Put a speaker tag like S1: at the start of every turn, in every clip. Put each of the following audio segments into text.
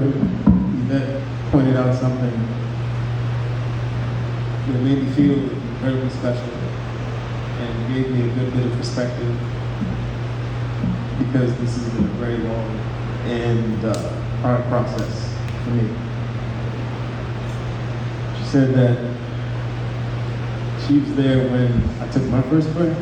S1: Yvette pointed out something that made me feel incredibly special and gave me a good bit of perspective, because this has been a very long and hard process for me. She said that she was there when I took my first breath.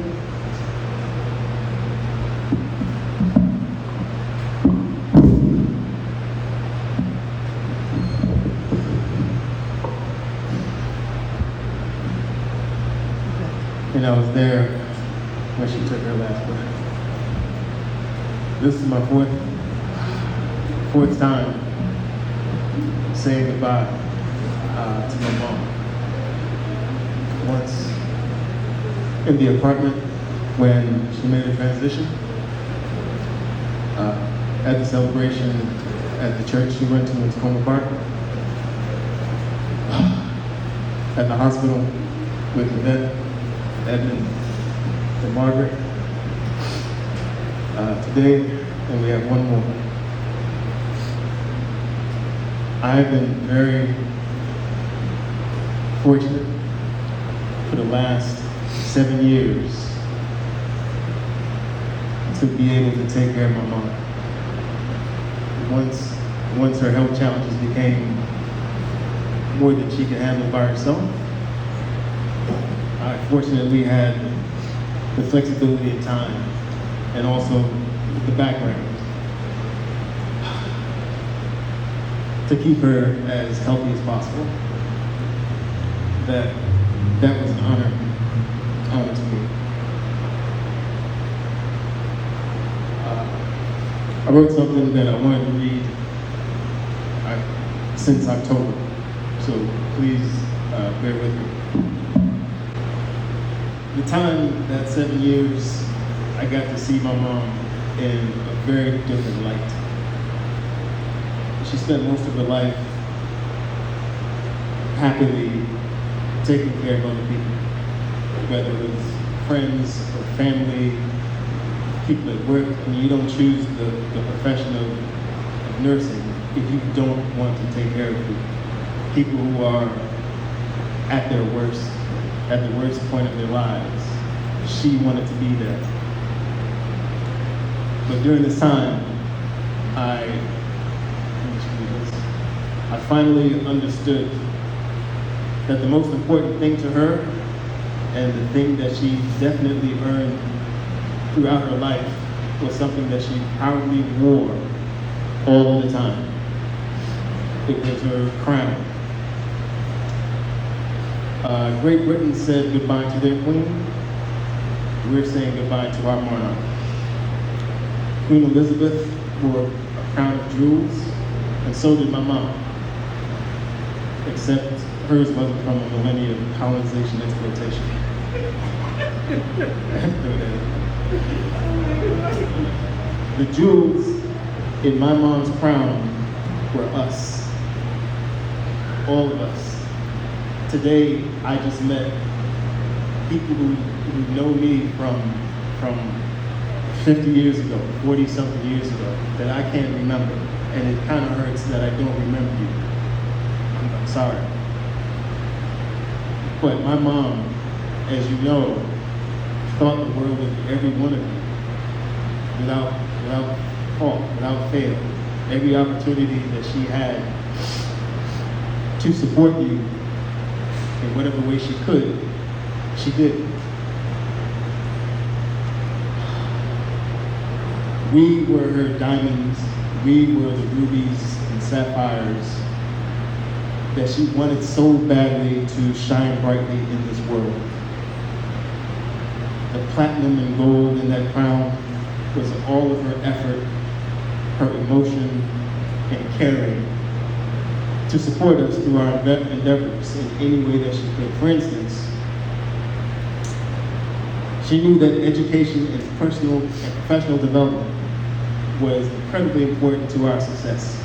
S1: And I was there when she took her last breath. This is my fourth time saying goodbye to my mom. Once in the apartment when she made a transition, at the celebration at the church she went to in Tacoma Park, at the hospital with Yvette, Edmund, and Margaret. Today, and we have one more. I've been very fortunate for the last 7 years to be able to take care of my mom. Once her health challenges became more than she could handle by herself, I fortunately had the flexibility and time, and also the background to keep her as healthy as possible. That was an honor to me. I wrote something that I wanted to read since October, so please bear with me. The time, that 7 years, I got to see my mom in a very different light. She spent most of her life happily taking care of other people, whether it was friends or family, people at work. And you don't choose the profession of nursing if you don't want to take care of people who are at their worst, at the worst point of their lives. She wanted to be there. But during this time, I finally understood that the most important thing to her, and the thing that she definitely earned throughout her life, was something that she proudly wore all the time. It was her crown. Great Britain said goodbye to their queen. We're saying goodbye to our monarch. Queen Elizabeth wore a crown of jewels, and so did my mom. Except hers wasn't from a millennia of colonization exploitation. The jewels in my mom's crown were us. All of us. Today, I just met people who know me from 50 years ago, 40-something years ago, that I can't remember. And it kind of hurts that I don't remember you. I'm sorry. But my mom, as you know, thought the world of every one of you, without fault, without fail. Every opportunity that she had to support you in whatever way she could, she did. We were her diamonds, we were the rubies and sapphires that she wanted so badly to shine brightly in this world. The platinum and gold in that crown was all of her effort, her emotion, and caring to support us through our endeavors in any way that she could. For instance, she knew that education and personal and professional development was incredibly important to our success.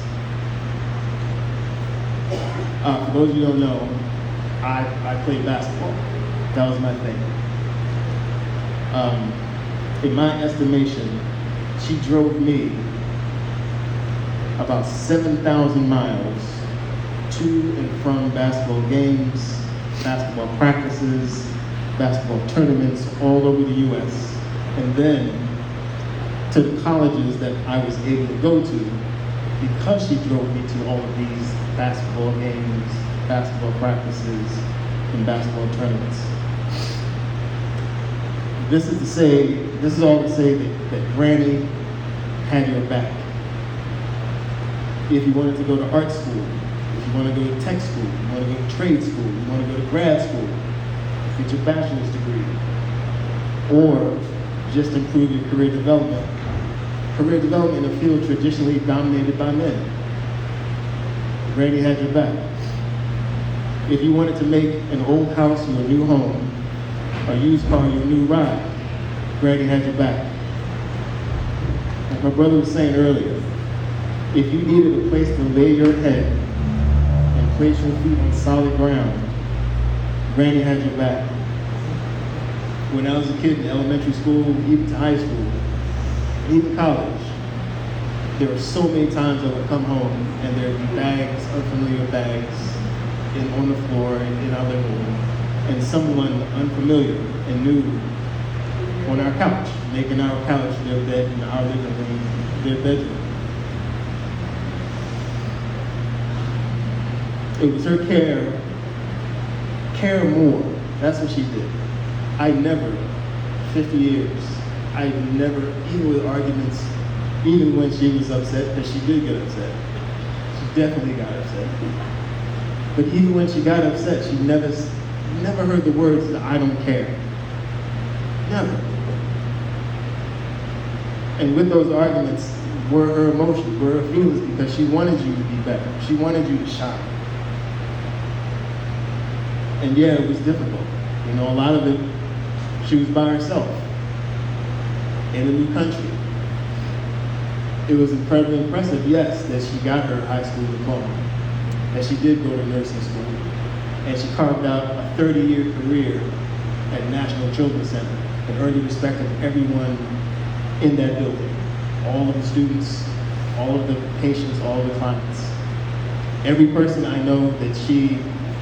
S1: For those of you who don't know, I played basketball. That was my thing. In my estimation, she drove me about 7,000 miles to and from basketball games, basketball practices, basketball tournaments all over the U.S. And then to the colleges that I was able to go to because she drove me to all of these basketball games, basketball practices, and basketball tournaments. This is all to say that Granny had your back. If you wanted to go to art school, if you want to go to tech school, you want to go to trade school, you want to go to grad school, get your bachelor's degree, or just improve your career development. Career development in a field traditionally dominated by men. Granny had your back. If you wanted to make an old house your new home, a used car your new ride, Granny had your back. Like my brother was saying earlier, if you needed a place to lay your head and place your feet on solid ground, Granny had your back. When I was a kid in elementary school, even to high school, and even college, there were so many times I would come home and there would be bags, unfamiliar bags, on the floor in our living room, and someone unfamiliar and new on our couch, making our couch their bed and our living room their bedroom. It was her care more. That's what she did. I never, 50 years, I never, even with arguments, even when she was upset, because she did get upset. She definitely got upset. But even when she got upset, she never heard the words, "I don't care." Never. And with those arguments were her emotions, were her feelings, because she wanted you to be better. She wanted you to shine. And yeah, it was difficult. You know, a lot of it, she was by herself in a new country. It was incredibly impressive, yes, that she got her high school diploma, that she did go to nursing school, and she carved out a 30-year career at National Children's Center and earned the respect of everyone in that building. All of the students, all of the patients, all of the clients. Every person I know that she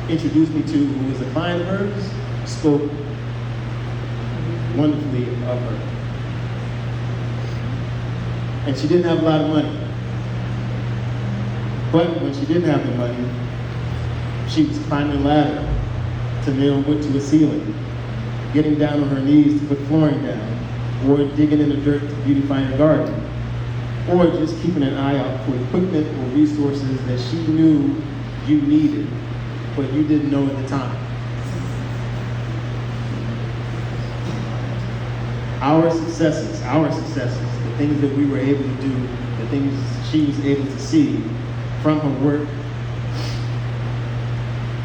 S1: introduced me to who was a client of hers spoke wonderfully of her. And she didn't have a lot of money. But when she didn't have the money, she was climbing a ladder to nail wood to a ceiling, getting down on her knees to put flooring down, or digging in the dirt to beautify her garden, or just keeping an eye out for equipment or resources that she knew you needed, but you didn't know at the time. Our successes, the things that we were able to do, the things she was able to see from her work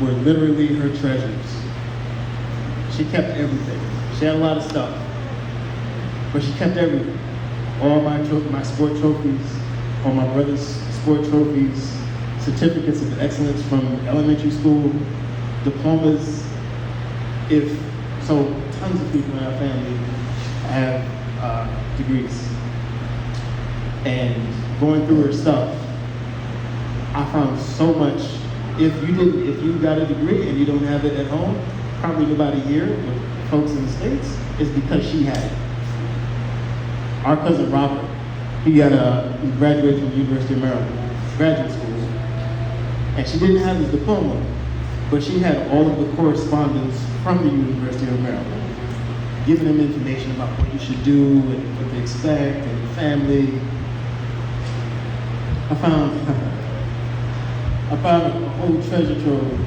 S1: were literally her treasures. She kept everything. She had a lot of stuff, but she kept everything. All my sport trophies, all my brother's sport trophies, certificates of excellence from elementary school, diplomas. Tons of people in our family have degrees. And going through her stuff, I found so much. If you got a degree and you don't have it at home, probably in about a year with folks in the States, is because she had it. Our cousin Robert, he graduated from the University of Maryland, graduate school, and she didn't have his diploma, but she had all of the correspondence from the University of Maryland, giving him information about what you should do and what to expect and family. I found a whole treasure trove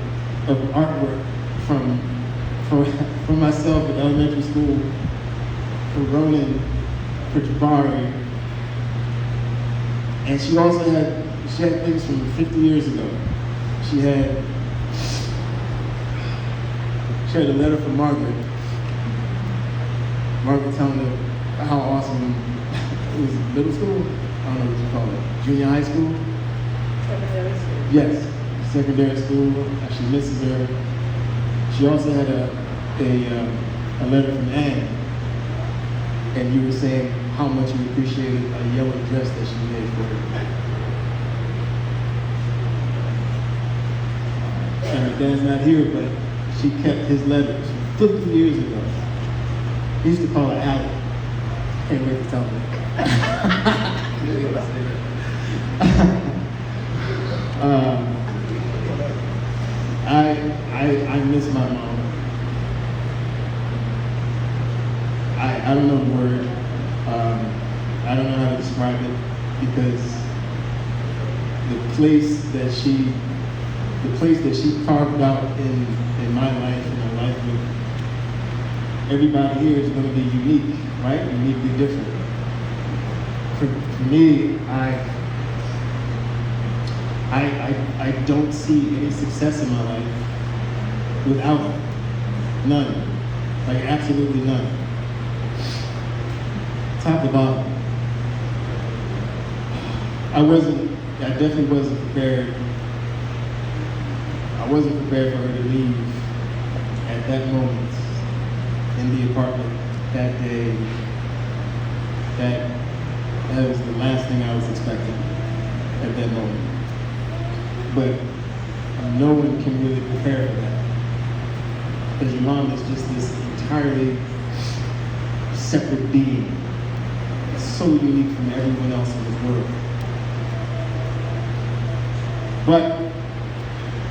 S1: of artwork from myself in elementary school, from Ronan, for Jabari. And she also had things from 50 years ago. She had a letter from Margaret. Margaret telling her how awesome it was. Middle school? I don't know what you call it. Junior high school?
S2: Secondary school.
S1: Yes, secondary school. She misses her. She also had a letter from Anne, and you were saying how much you appreciated a yellow dress that she made for her. Dad's not here, but she kept his letters from 50 years ago. He used to call her Allie. Can't wait to tell her. I miss my mom. I don't know the word. I don't know how to describe it because the place that she carved out in my life, in my life with everybody here is going to be unique, right? Uniquely different. For me, I don't see any success in my life without her. None. Like absolutely none. Top to bottom. I definitely wasn't prepared. I wasn't prepared for her to leave at that moment in the apartment that day. That was the last thing I was expecting at that moment. But no one can really prepare for that. Because your mom is just this entirely separate being. It's so unique from everyone else in this world. But,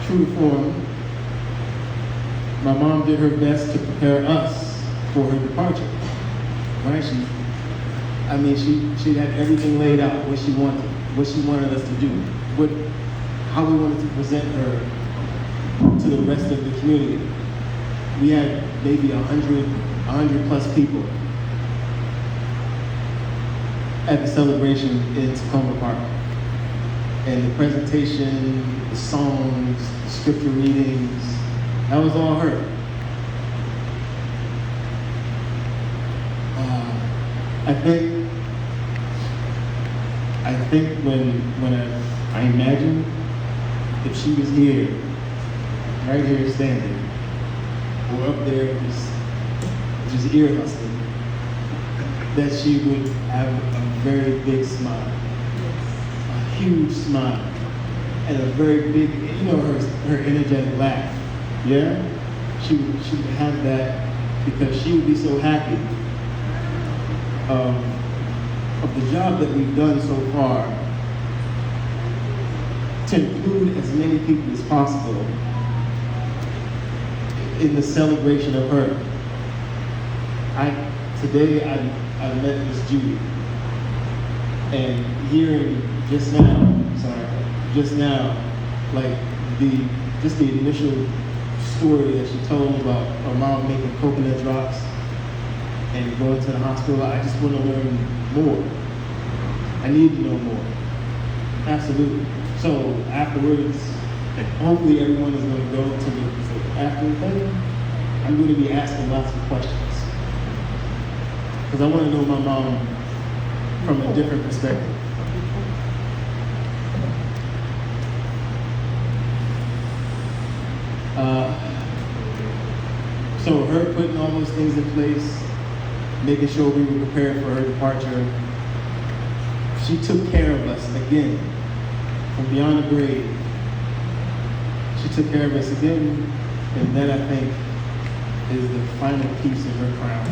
S1: true to form, my mom did her best to prepare us for her departure. Right? She had everything laid out, what she wanted us to do, how we wanted to present her to the rest of the community. We had maybe 100 plus people at the celebration in Tacoma Park. And the presentation, the songs, the scripture readings, that was all her. I think when I imagine if she was here, right here standing, or up there just ear hustling, that she would have a very big smile, a huge smile, and a very big, her energetic laugh. Yeah, she would have that because she would be so happy of the job that we've done so far to include as many people as possible in the celebration of her. Today I met Miss Judy, and hearing just now, like the initial story that she told about her mom making coconut drops and going to the hospital, I just want to learn more. I need to know more. Absolutely. So afterwards, and hopefully everyone is going to go to the after thing. I'm going to be asking lots of questions because I want to know my mom from a different perspective. So her putting all those things in place, making sure we were prepared for her departure. She took care of us again, from beyond the grave. She took care of us again, and that I think is the final piece of her crown.